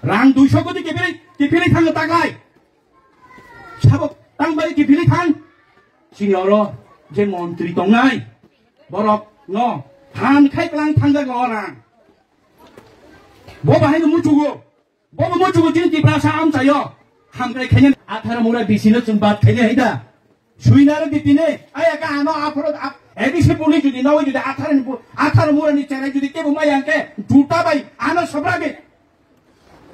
rang 200 কোটি কিফিলি থাঙ্গ তাকলাই সাবক তাংবাই কিফিলি থাং চিনি অর যে মন্ত্রী দংনাই বরক ন থান খাইকলাং থাঙ্গা গরাং ববা হাইনো মুচুগো ববা মুচুগো চিনি তিপ্রাসা আম চাयो हामग्राय खायनो 18 मुरा बिसिनो जों बात खायनो हैदा सुइनारो बिदिनो आया गानो आफरो एबिसि पुलि जुदि नाव जुदि 18 मुरानि चेनाय जुदि केबो मायांके दुटा बाय आनो सब्रागे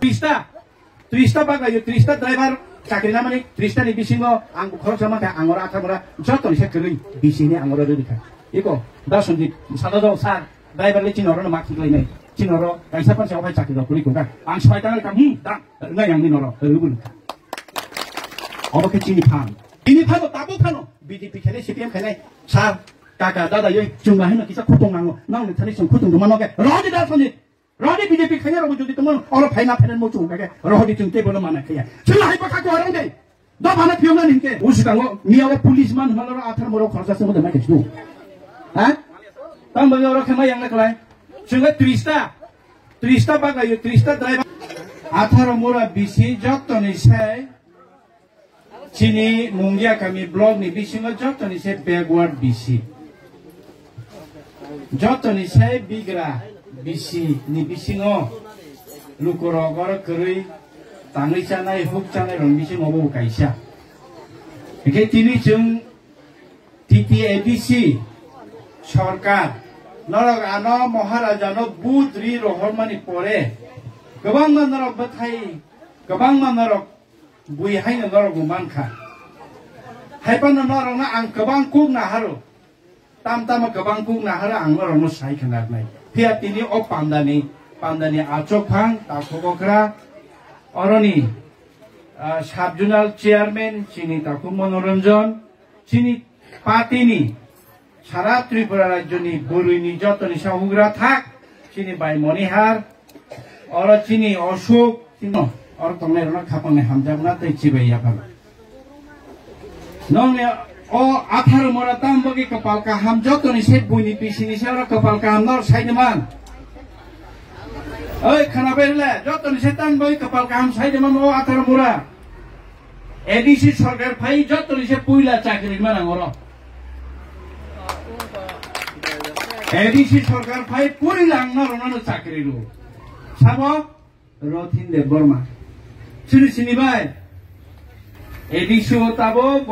30 बागायो 30 ड्राइभार चाकरि ना माने 30 नि बिसिङो आं खरसा माथे आंगरा 18 मुरा जतन से गरै बिसिनि आंगरा रेखा इको दासुन्दि सादा जाव सार ड्राइभारले चिनहरनो माखि लायनाय चिनहरो गाइसा पानसेयाव हाय चाकरि दखुरि कुंगा आं सयतांनि काम दा नय आंनि नरो रुबुन 어떻게 진입하고 따고 파노 BJP 캐네 CPM 캐네 사 까까 다다 여기 중간에는 기사 고통나고 나오는 타리 좀 고통도 많게 러디 다선이 러디 BJP 캐네라고 저기 또뭐 어느 파이나 패는 못 좋은 거게 러디 좀 때보는 많아 그야 제가 하이퍼 갖고 하는데 너 반에 비용은 인게 오시다고 미아와 폴리스만 하나로 아타를 뭐라고 걸었어 못 말게 주고 아? 땅 뭐가 이렇게 막 양락 그래 제가 300 바가요 300 드라이버 아타로 뭐라 비시 적더니 새 Chini mungia kami blog ni bisingo joto ni se backward bisi joto ni se bigra bisi ni bisingo lukoro gor kerui tangi chanai huk chanai rong bisingo bo kaisa eke tini jung TTABC sorkar norok ano maharaja no budri rohormani pore gobang norok bathai gobang norok bui haino norok manka haipan norok na ang gobang kung na haro tam gobang kung na haro ang norok no sai khanar nai pia tini o pandani achok phang ta khobokra oroni subzonal chairman চিনি তাকু মনোরঞ্জন চিনি পাতিনি সারা ত্রিপুরা রাজ্যনি বরুইনি যতনি সাহুগ্রা থাক চিনি বাই মনিহার অর চিনি অশোক চিনি অর তংনে রনা খাপনে হামজাবনা তৈ চিবাই আপাল নংনে ও 18 মরা তামবগি কপাল কাহাম যতনি সে বুইনি পিসিনি সেরা কপাল কাহাম নর সাইদমান ওই খানাবেলে যতনি সে তামবগি কপাল কাহাম সাইদমান ও 18 মরা এডিসি সরকার ফাই যতনি সে পুইলা চাকরি মানাঙ্গর এডিসি সরকার ফাই পুইলা নরনানো চাকরি রু সাবো রথিন দেব বর্মা চিনি ভাই এডিসি তাবো ব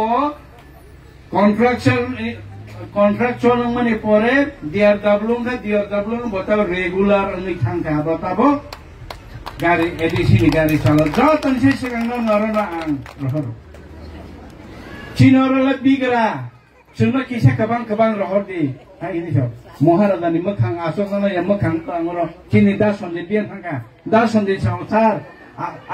কন্ট্রাকচুয়াল মানে পরে ডিআরডব্লিউ বতাও রেগুলার অনলি থাঙ্কা বতাবো গাড়ি এডিসি ni গাড়ি চালা যতন সে সেগাংনো নরনা আং রহর চিনরলা বিগরা जोंना किसा गोबां रहर दि हा इनि सब महाराजानि मोखां आसोजना या मोखां तांगरो किनि दा सन्धि बियान थांगा दा सन्धि सावसार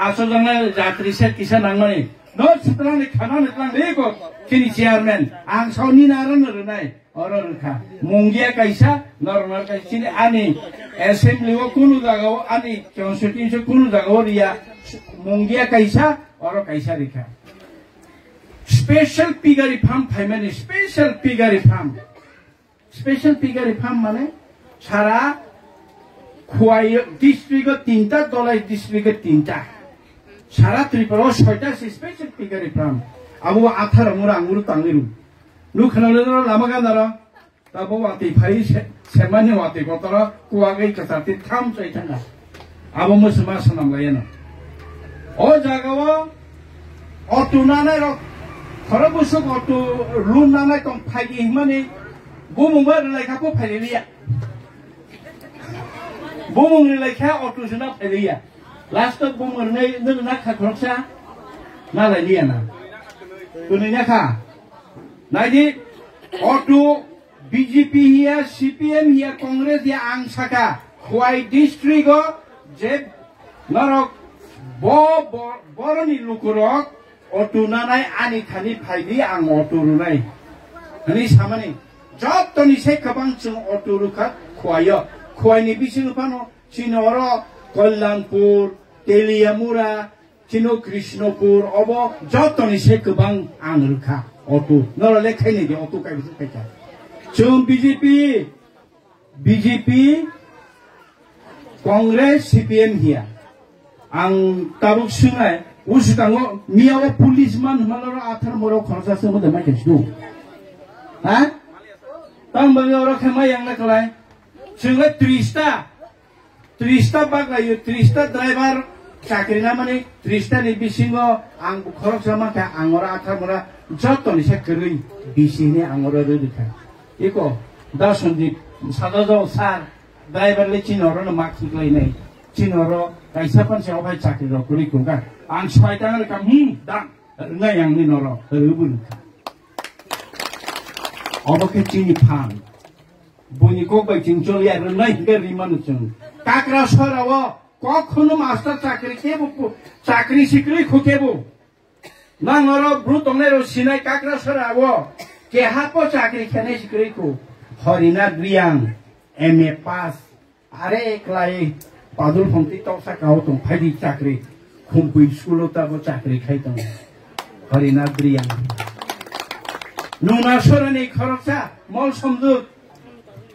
आसोजना जात्रि से किसा नांगनि न सितरानि खानानि तलां देखो किनि चेयारमैन आं सावनि नारन रनाय अररखा मुंगिया काइसा नरनार काइसिनि आनि एसेम्बली ओ कुनु जागाव आनि कन्स्टिट्युशन से कुनु जागाव रिया मुंगिया काइसा अर काइसा रिखा Special piggery farm फाइमाने special piggery farm माने सारा खुआई डिस्ट्रिक्ट तीनटा दलाई डिस्ट्रिक्ट तीनटा सारा त्रिपुरा छयटा special piggery farm अब 18 मुरा आंगुर तांगिरु नु खनाले लामा गानारा ताबो वाति फाइ सेमानि वाति गतरा कुवागै कताति थाम चैथांगा अब मोसमा सनाम लायनो ओ जागाव अटुनानै र खरा बुसु गटु लुन नानाय दं फाइगि माने बुमुंबा लेखाखौ फाइलिया बुमुंनि लेखा अटुसना फाइलिया लास्ट बुमुंनै नोंना खाखरसा नालायलिया ना तुनिया खा नायदि अटु बीजेपी हिया सीपीएम हिया कांग्रेस हिया आं साका खुवाई डिस्ट्रिक्ट जे नरक बरनि लुकुरक अटुनानाय आनि खानि फाइदि आं अटुरुनाय हनि सामानि जतनि से गोबां जों अटुरुखा खुवायो खुवाइनि बिसिङो फानो चिनर कल्याणपुर तेलियामुरा चिनो कृष्णपुर अब जतनि से गोबां आं रुखा अटु नरले खाइनि दे अटु काइबो खाइता जों बीजेपी कांग्रेस सीपीएम हिया ang tabuk sungai usukango miawa policeman malaro athar moro khorsa se mode mai kesu ha tang bangi oro khama yang na kalai sungai 300 bagayu 300 driver chakri na mane 300 ni bisingo ang khorsa ma ka angora athar mora joto ni se keri bisini angora redika iko dasondi sadajo sar driver le chinoro no makhi klai nei chinoro kaisa pan se obai chakri ro kuri kunga ang swai tang le kam dang ngai yang ni noro rubun oboke chini phang buni ko bai ching chol ya nai ge riman chung kakra sorawo kokhono master chakri kebo chakri sikri khokebo nangoro brutonero sinai kakra sorawo ke hapo chakri khane sikri ko harina griang MA pass are klai padul phongti toksa kao tong phadi chakri khumpui skulo ta bo chakri khai tong harina griang nuna sorani khoroksa mol somdu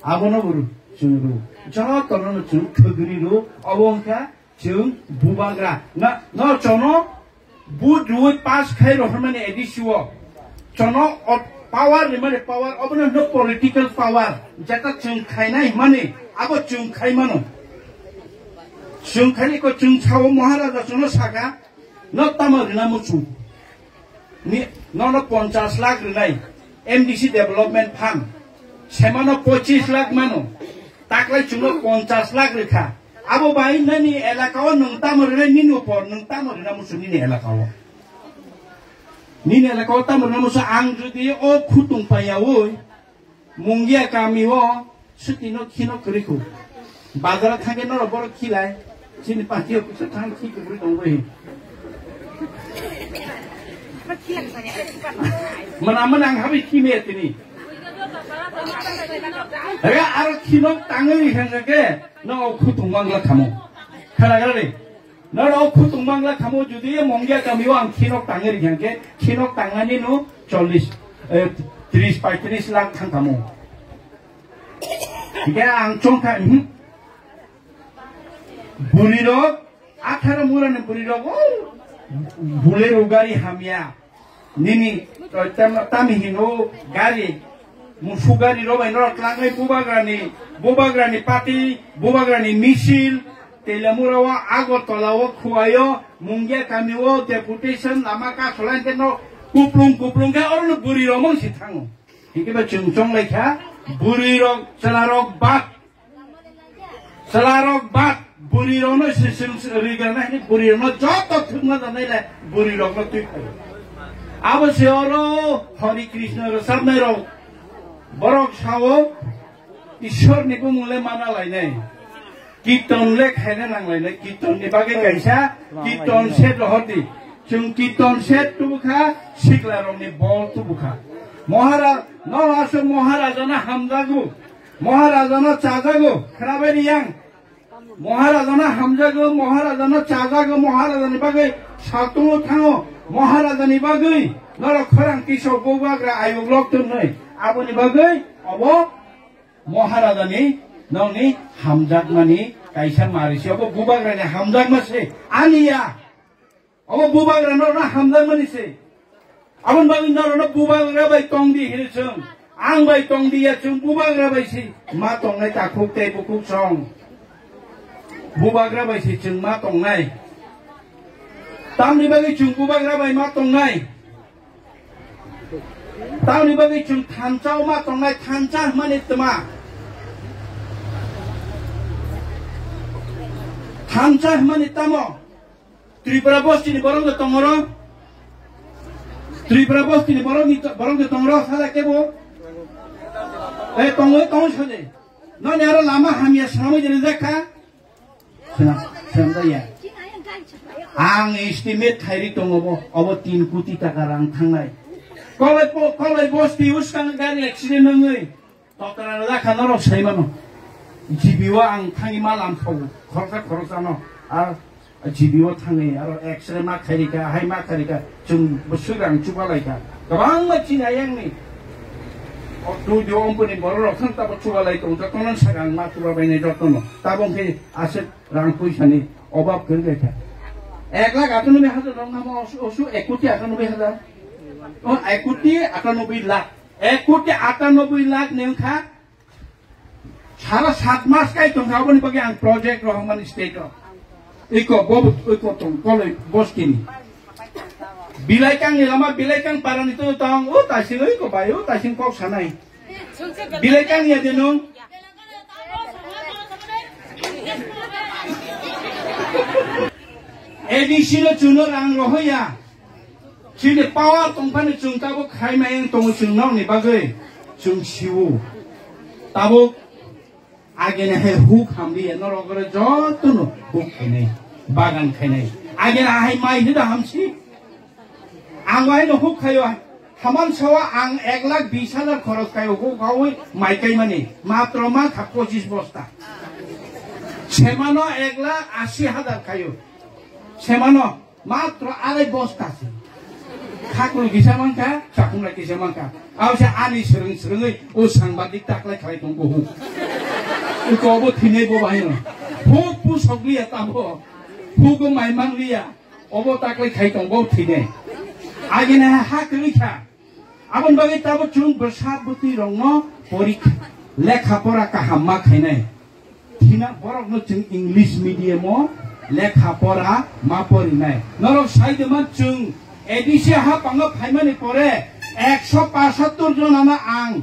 abono buru chungru jara torono chung khugriru abongka chung bubagra na no chono budu pass khai rohmane edisuo chono power mane power abono no political power jata chung khainai mane abo chung khai mano chung khai ko chung chao maharaja chono saga no tamarina muchu ni no 50 lakh rinai MDC development fund semano 25 lakh mano taklai chungo 50 lakh rekha abo bai nani elakao nung tamarina ninu por nung tamarina muchu ni elakao nini elakao tamarina muchu ang judi o khutung payawoi mungia kami wo sutino kino kriku bazara thage no bor khilai chini patio kusa thang ki ku buri dongbai menang habis kimi tini aga aro kino tangai hangake no khutung bangla khamo khala gale no khutung bangla khamo judi mongia kami ang kino tangai hangake kino tangani no 40 30 lakh thang khamo iga ang chongka buriro 18 murane buriro bulero gari hamia nini tamihino gari musugari robai no tlangai bubagrani pati bubagrani misil telamurawa agotolawo khuayo mungia kamiwo deputation amaka solante no kuplung ga orno buriro mong sithango ikiba chungchong lekha buriro salarok bat buriro no sisim rigana ni buriro no joto thungna danai buriro no tui abo seoro Hari Krishna ro sabnai ro borok sawo ishwar ni ko mule mana lainai kirtan le khaina nanglainai kirtan ni bage kaisa kirtan set rohti chung kirtan set tubukha sikla ro ni bol tubukha Mahara no aso Maharaja na hamjagu Maharaja na chajagu khraberi yang Maharaja na hamjagu Maharaja na chajagu Maharaja ni bage satu thango Maharaja ni bagai nara khorang kiso bubagra ayu blok tun nai abo ni bagai abo Maharaja ni noni hamjak mani kaisa marisi abo bubagra ni hamjak mase aniya abo bubagra nara hamjak mani se abon bagai nara bubagra bai tongdi hirisung ang bai tongdi ya chung bubagra bai si ma tongnai takuk te bukuk song bubagra bai si chung ma tongnai tamni bagi chung bubagra bai ma tongnai tamni bagi chung thanchao ma tongnai thancha mani tma thancha mani tamo Tripura bosti ni borong de tongoro Tripura bosti ni borong de tongoro sala kebo tong sode no ne aro lama hamia samai jene zakha ya ang estimate thairi tongobo abo 3 koটি taka rang thangnai kolai bosti uskang gari accident ngai tokara zakha noro saimano jibiwa ang thangi malam thau khorsa no ar jibiwa thangi aro x-ray ma kharika hai ma kharika chung busugang chubalaika gabang ma chinayang ni tu dio ompuni borok khang ta chubalai tong ta tonan sagang ma chubabai nei jotono tabong ke aset rang puisani obab kerge 1,98,000 dong kamu osu 1,98,000 oh 1,98,000 lakh 1,98,000 lakh nengka salah 7 mas kai tong kau ni bagi ang project rohman state ro iko bob iko tong kolej bos kini bilai kang ni lama bilai kang paran itu tong oh tasing iko bayo tasing kok sanai bilai kang ni ada nong ADC lo juno rang rohya sini power tongpan chung tabo khai main tong chung nong ni bagai chung siwu tabo agena he huk hamdi no rogore jotuno huk kene bagan kene agena hai mai ni da hamsi angwai no huk khayo haman sawa ang 1,20,000 খরচ kayo huk hawi mai kai mani matro ma 25 bosta semano 1,80,000 kayo semano matro 2 bosta sih kakul kisah mangka sakula kisah mangka awsa ani sering-sering usang badik taklai khai tongko huk iko bo thine bo bahino huk pu soglia tabo huk mai manglia obo taklai khai tongbo thine agena hakli kha abon bagi tabo chung bersat buti rongno porikha lekha pora ka hamma khainai thina borok no chung english medium o lekha pora ma pori nai norok saide ma chung ADC ha pangga phaimani pore 175 jon ama ang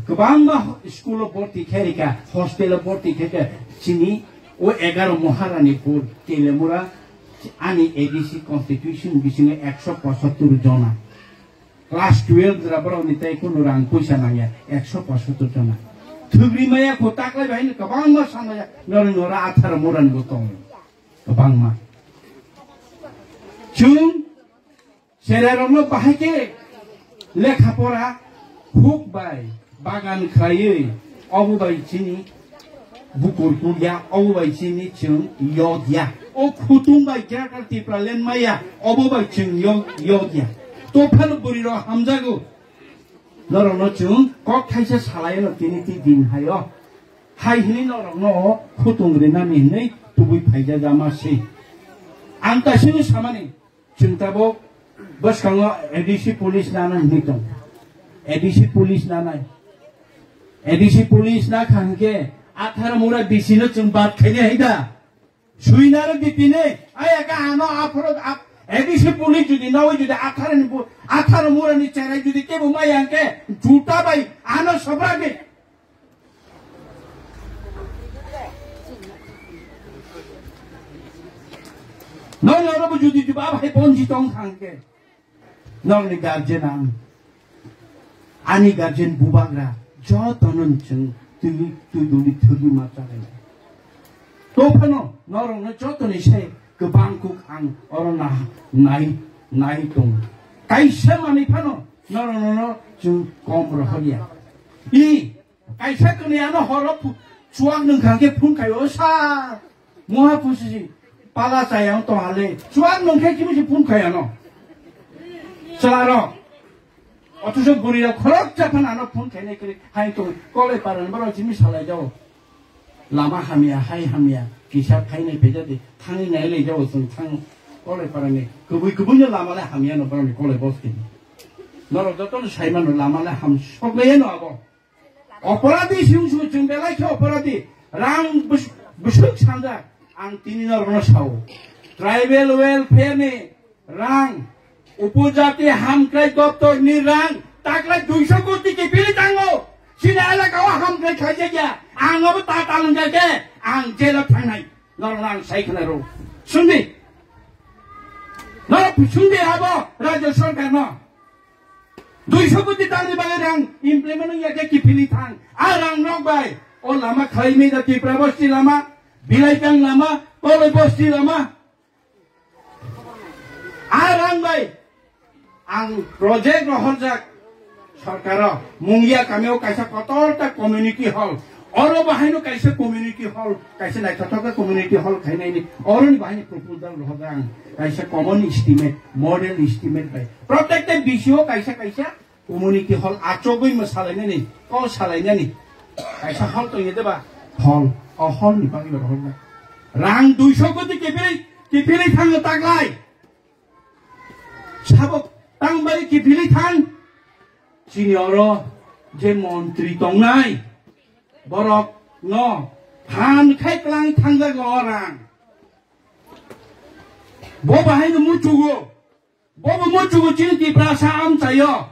kebangga school borti kherika hostel borti kherika chini o 11 moharanipur telemura ani ADC constitution bisinge 175 jona class 12 rabaro nitai kuno rang puisa nangya 175 jona thugri maya khotaklai bahin kebangga sanaya nora 18 moran gotong kebangma chung Sererongno bahake lekha pora huk bai bagan khaye obu bai chini bukur kuya obu bai chini chung yodya o khutung bai jakar tipralen maya obu bai chung yodya to phal buri ro hamjago norongno chung kok khaise salayo tini ti din hayo hai hini norongno khutung rena ni nei tubui phaija jama se anta sini samani chintabo bos kango ADC police nana hitong ADC police nana ADC police na khangke 18 mura bisino chung bat khene haida suinaro dipine aya ka ano afro ADC police judi nawi judi 18 mura ni cherai judi ke buma yanke juta bai ano sobrage no yoro judi jba bhai bonji tong khangke nong ni guardian ani guardian bubagra jotonon chung tuli thuli matare to phano norong na jotoni se kebang ku ang orona nai tong kaisa mani phano norong no chung kom rohya I kaisa kuni ano horop chuang nung khangke phun kayo sa moha pusi pala sayang to hale chuang nung khe kimi phun kaya no Selaro, waktu saya gurira kolok japan anak pun kene kiri hai tu kolej paran baru jimi salai jauh lama hamia hai hamia kisah hai ni beja di tangi nai jauh sung tang kolej paran ni kebunya lama lah hamia no baru ni kolej bos kini norok joton saya mana lama lah ham sok leh no abo operati siung jung belai ke operati rang besuk sanda ang tini norok no sau tribal welfare ni rang উপজাতি হামক্রাই দপ্তর নিরাং তাকলাই 200 কোটি কে বিলি তাঙ্গো সিনা এলাকাও হামক্রাই খাইছে গিয়া আংবো তা তালং যাকে আং জেলা থানাই নরনাং সাইখনারো শুনবি নর শুনবি আবো রাজ্য সরকার ন 200 কোটি তালি বাগে রাং ইমপ্লিমেন্ট ইয়াকে কি বিলি থাং আর রাং নক বাই ও লামা খাইমে দা ত্রিপুরা বস্তি লামা বিলাইকাং লামা কলে বস্তি লামা আর রাং by ang project rohorjak sarkar mungia kameo kaisa kotorta community hall oro bahino kaisa community hall kaisa naithoka community hall khainai ni oroni bahini proposal rohorjang kaisa common estimate model estimate bai protected bisio kaisa community hall achogoi masalaina ni ko salaina ni kaisa hall to yede ba hall o hall ni bangi rohorjak rang 200 koti kebei Kipili thang lo taglay. Sabok tang bay kipili thang. Sinioro je montri tong nai. Borok no han khai klang thang da gorang. Boba hai no muchugo. Boba muchugo chini ti prasa am chayo.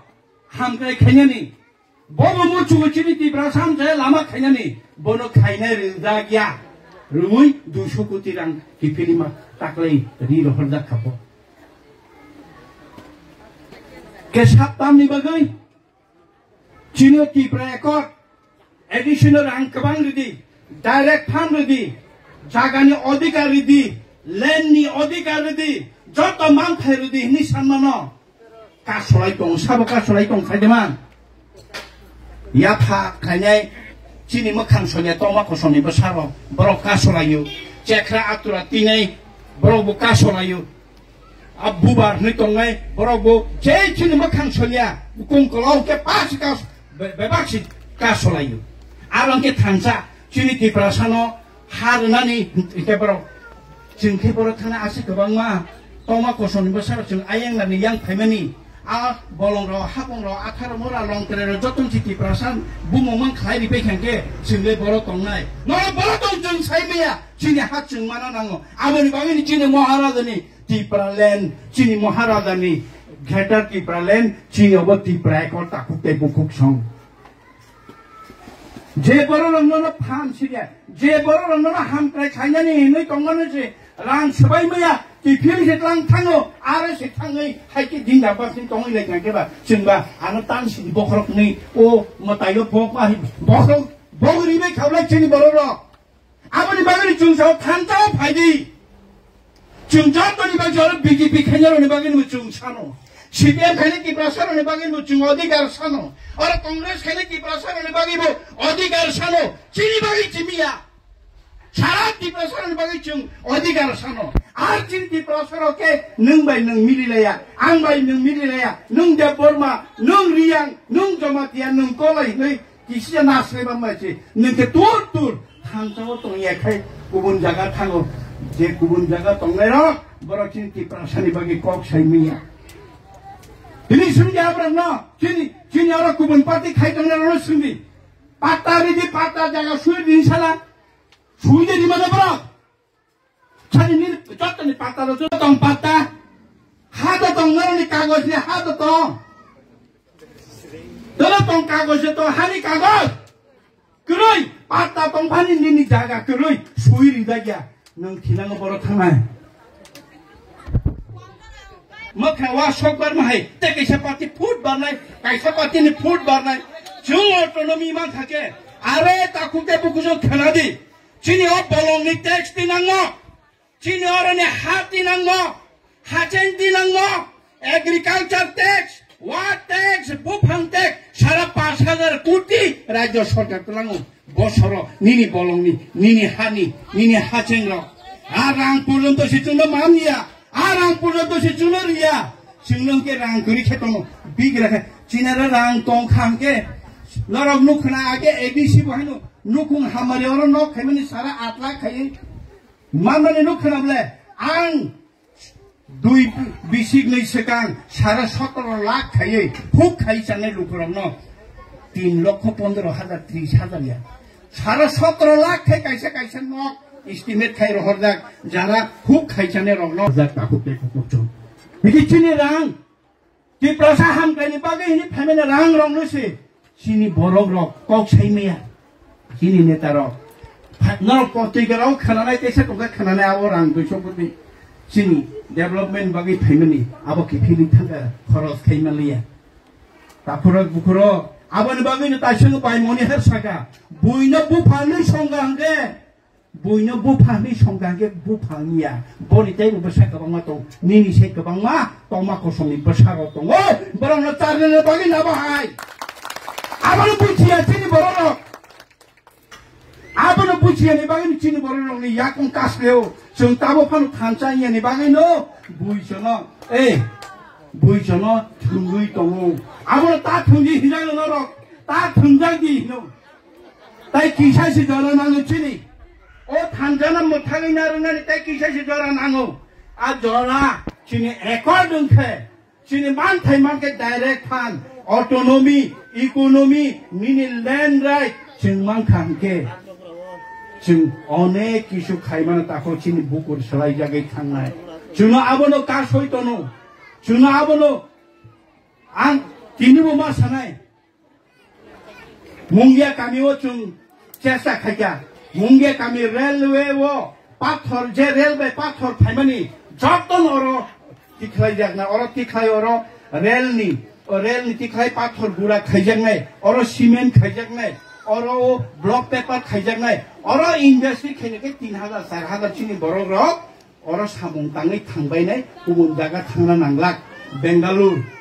Ham kai khanyani. Boba muchugo chini ti prasa am chayo lama khanyani. Bono khaina rinda gya. Rumui 200 koটি rang kipili ma taklay ri rohorda khapo. Kesap tam ni bagay. Chino ti praekot. Additional rang kabang ridi. Direct fund ridi. Jagani odhikar ridi. Land ni odhikar ridi. Joto mang khai ridi. Hini sanmano. Kasolay tong. Sabo kasolay tong khaydeman. Yapa kanyay. Chini makan sonya toma kosoni besaro. Borok kasolayu. Cekra atura tinay. Borok bu kasolayu. Abubar ni tongai. Borok bu. Jay chini makan sonya. Bukung kalau ke pas kas. Bebaksi kasolayu. Alang ke tansa. Chini ti prasano. Harunani. Ike borok. Jengke borok tana asik kebang ma. Toma kosoni besaro. Jeng ayang nani yang paimani. Bolong ro, hapong ro, akhar mora long terero jotong citi perasan bumomang khai di pekang ke single boro tongnai. Nora boro tong jeng sai meya sini hak jeng mana nango. Abani bangini sini Maharadani ti pralen sini Maharadani ghetar ti pralen sini obo ti praekor takuk te bukuk song. Je boro rongno pham siya. Je boro rongno ham prai khainani hinoi tongnane je ran sabai meya Kipili setlang tango, are setangai, haiki dinda basin tongi lagi nggak keba, sehingga anak tansi bokrok ni, oh matayo bokah, bokrok, bokri be kau lagi sini bororo, apa ni bagian jungsau tanjau padi, jungsau tu ni bagian BJP kenyal ni bagian jungsano, CPM kenyal kiprasano ni bagian jungodigar sano, orang Kongres kenyal kiprasano ni bagian odigar sano, sini bagian cimia. Syarat di prasara bagi cung odhikar sano. Arjin di prasara ke nung bai nung mililaya, ang bai nung mililaya, nung deborma, nung riang, nung jomatian, nung kolai, nung kisah nasre bamaji, nung ke tur tangcawo tong yekai kubun jaga tango, je kubun jaga tong lero, borocin di prasara bagi kok saimiya. Ini sumbi abram no, kini orang kubun pati kai tong lero sumbi, patah di patah jaga suy di sana. Sudah di mana bro? Cari ni, contoh ni patah tu tong patah, ada tong nara ni kagos ni ada tong, dalam tong kagos itu hari kagos, kerui patah tong panin ni jaga kerui, suiri daga, nung tinang boro tangai, makan wasok bermahai, tak kisah pati food barnai, kisah pati ni food barnai, cuma otonomi mang kake, are takut ke buku so kenadi. Sini orang bolong ni teks tinanggo, sini orang ni hat tinanggo, hacen tinanggo, agriculture tax, water tax, bupang tax, sarap 5,000 koটি raja sorkar tinanggo, bosoro, nini bolong ni, nini hani, nini hacen lo, arang pulun to si cuno mamia, arang pulun to si cuno ria, cuno ke rang kuri ketono, bigra ke, cina rang tong kham ke, lorok nukna age ABC bahino. Nukung hamari orang nok kami ni sara atla kaya, mana ni nuk kenapa le? Ang dui bisik ni sekang sara 17 lakh kaya, huk kaya sana lukuram no, 3,15,000 30,000 ya. Sara 17 lakh kaya kaisa nok estimate kaya rohor dak, jara huk kaya sana roh no, dak takut cun. Begini sini rang, di prasaham kaya ni bagai ini family rang rong nusi, sini borok rok, kok saya mea. Kini netaro, nol kontri kerau kananai tesa tongkat kananai orang tu coba sini development bagi family, abo kipili tangga koros kaimalia. Tapurok bukuro, abo ni bagi ni tasung pai moni hersaka, buina bupani songgange, buina bupani songgange bupania, boni teh besar kebang matong, nini saya kebang ma, toma kosong ni besar otong, oh barang letar ni bagi nabahai, abo ni pujian sini borok. Apa nak pujian ni bagi ni cini borong ni yakung kas leo, jeng tabo panu kancanya ni bagi no, bui jono tunggui tongu. Apa nak tak tunggi hijau norok, tak tungjang di no. Tai kisah si jalan nangu cini, oh tanjana muthali naru nari tai kisah si jalan nangu. Ajora, Chini according to Chini Mantai market direct fund, autonomy, economy, mini land right, Chin Mankanke. Chin One Kishu Kaimana Tako Chini Bukur Salajagate Tangai. Chuna Abono Kashoitono, Chuna Abono, and Tinuma Sanai. Mungia Kamio Chung Chesa Kaya, Mungia Kami Railway War, Pathor, J Railway Pathor Taimani, Joton Oro, Tiklajagna, or Tiklay Oro, Railni, or Railni Tiklay Pathor Gura Kajagne, or Cement Kajagne, or Block Paper Kajagne, or Industry Kanaka Tinhada Sarhada Chini Bororo, or Samung Tangi Tangbane, Umundaga Tangananglak, Bengaluru.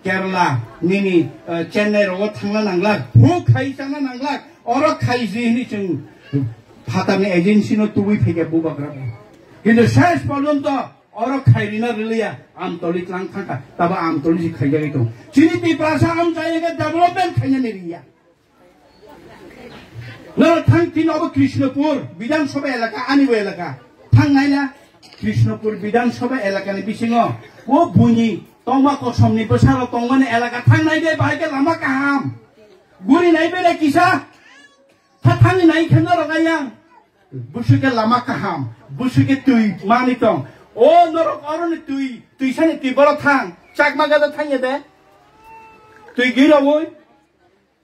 Kerala, Nini, Chennai, or Tangananglak, who Kaisana Nanglak, or a Kaisi, Patani agency not to we pick a Bubagra. In the Sash Polonto, or a Kairina Rilia, Amtolik Lankaka, Taba Amtolik Kajarito. Chini Plaza Amtaya development Kanyania. No Tankin over Krishnapur, Bidan Soba Elaka, Aniwelaka, Tangaina, Krishnapur, Bidan Soba Elaka, Bisingo, O Buni. Toma ko somni pasaro tongan elaka thang nai de bai ke lama kaham guri nai bele kisa thang nai khana ragaya busu ke lama kaham busu ke tui mani tong o norok aron tui sane tui bora thang chakma ga da thang de tui gira boy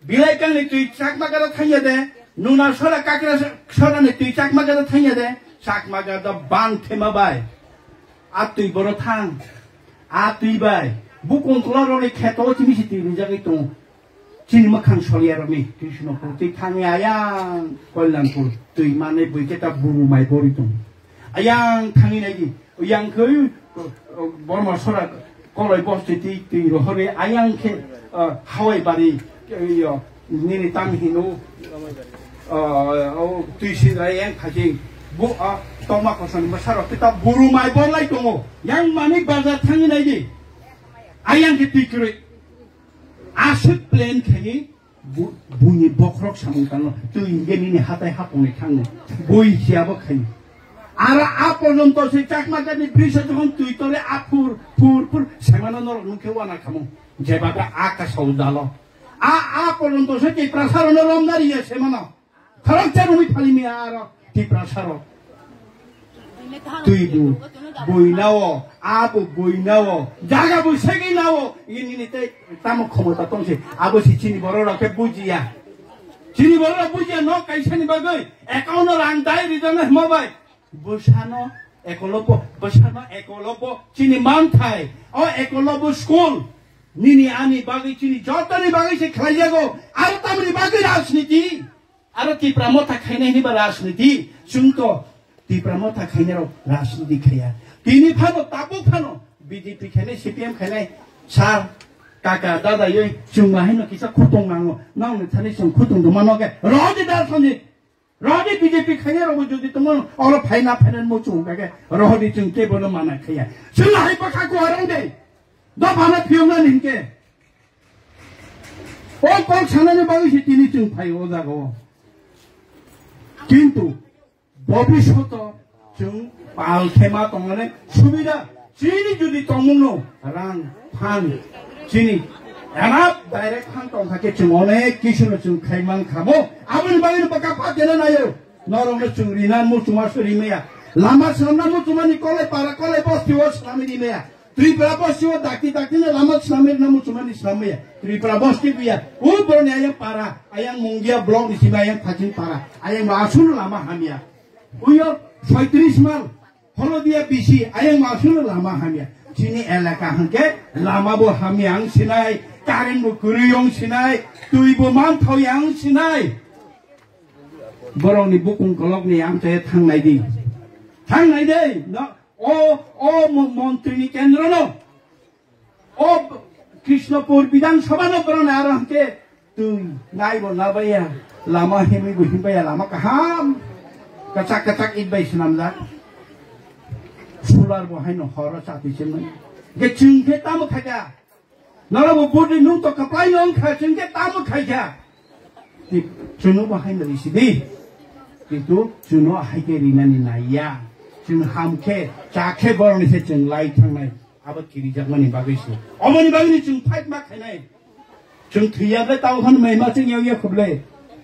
bilai kan ni tui chakma ga da thang de nuna sora kakra sora ni tui chakma ga da thang de chakma ga da ban thema bai a tui bora thang Atibai, Bukon Colorado Cato Timidity in Jagito, Chinimakan Soliarami, Krishnapur, Tangayang, Kolanpur, to Imane, we get a buru my boritum. A young Tanginagi, a young Ku, Borma Sora, Color Bostity, to Hori, a young Hawaii body, Nini Tamhino, Tushi, I am catching. Tomakosan Masaro, Pita Buru my boy like Tomo, young money bazar Tanginagi. I am the picture. I should plain Kagi, Buni Bokrok Samukano, to Ingeni Hata Hapon Kang, Boy Hiabokai. Ara Apolon to say Chakmaka, Bishop on Twitter, Apur, Pur, Samano, Nukawana Kamo, Jebaba Aka Soldalo. Apolon to say Prasaro Romnaria Semano. Character with Palimiaro. Tiprasaro. Tuibu, Buinao, Abu Buinao, Jagabu Seginao, Inite, Tamokomota Tonsi, Abu Chini Borora Pebujia. Chini Borora Bujia, no Kaisani Bagay, Econo and Diary Mobile, Bushano, Ecolopo, Bushano, Ecolopo, Chini Mantai, or Ecolopo School, Nini Ani Bagi Chini, Jotani Bagi Kayago, Altamri Bagi Asniti. Arati Pramota Kainani Barasniti, Sunto, the Pramota Kainero, Rasniti Kaya. Dini Pano, Tabu Pano, BDP Kane, CPM Kane, Char, Kaka, Dada, Chungahino, Kisa Kutongango, now the Tanison Kutung, the Manoga, Rodi Dasoni, Rodi BDP Kainero, would do the tomorrow, all of Pineapple and Mochunga, Rodi Table Manakaya. Sula Hypakaku Arande, Dabana Puman in Gay. All folks are never visiting to Piozago. Kintu, Bobby Soto, Chung, Pal Kema Tongane, Subida, Chini Judy Tomuno, Aran, Pan, Chini, and up direct hand on Hakechimone, Kishun, Kaiman Kamo, I will buy the Pacapa Delanayo, not only to Rinamo to Masterimea, Lama Sanamu to Manicole, Paracole, Bostios, Lamidimea, Tripla Bostio, Daki, Lama Snamer, Namutumani Snamia, Tripla Bostivia, Ubernia Para, I am Mungia Blog, Simayan Pajin Para, I am Asun Lama Hamia. We are Faitrismal, Holodia BC, I am Asun Lama Hamia, Chini Elakahanke, Lamabo Hamiang Sinai, Karen Mukuriong Sinai, Tuibuman Toyang Sinai. Boroni Bukun Kologni Amte Tang Lady. Tang Lady, no. Oh, Montini Kendrono. Oh, Krishnapur Bidan Sabano Bronaranke. Tu Naibo Nabaya, Lama Hemi Himbaya Lama Kaham. Katak it by Sinamda. Sular Bohino Horror Satisman. Get Chin get Tamakaya. Nala Budi Nuto Kapayon Kachin get Tamakaya. Chuno behind the CB. Itu Chuno Hikerin and Naya. जों हामखे जाखे बरनिसे जों लाइ थांनाय आबादगिरि जागमानि बागैसो अमनि बागैनि जों फाइट मा खायनाय जों थैयाबे तावखान मैमा जों याव खबले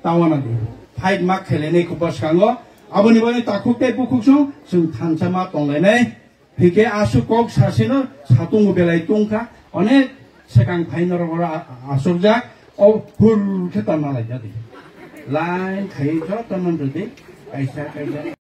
तावाना दे फाइट मा खायलायनायखौ बसखाङो आबनि बागै ताखुते बुखुसो जों थानसामा तंलायनाय फैके आसु कक सासेनो सातुंगु बेलाय तंखा अनेक सेकां फाइनर आसुरजा अ फुल खेताना लायजादे लाइन खायथ' तनन दे कायसा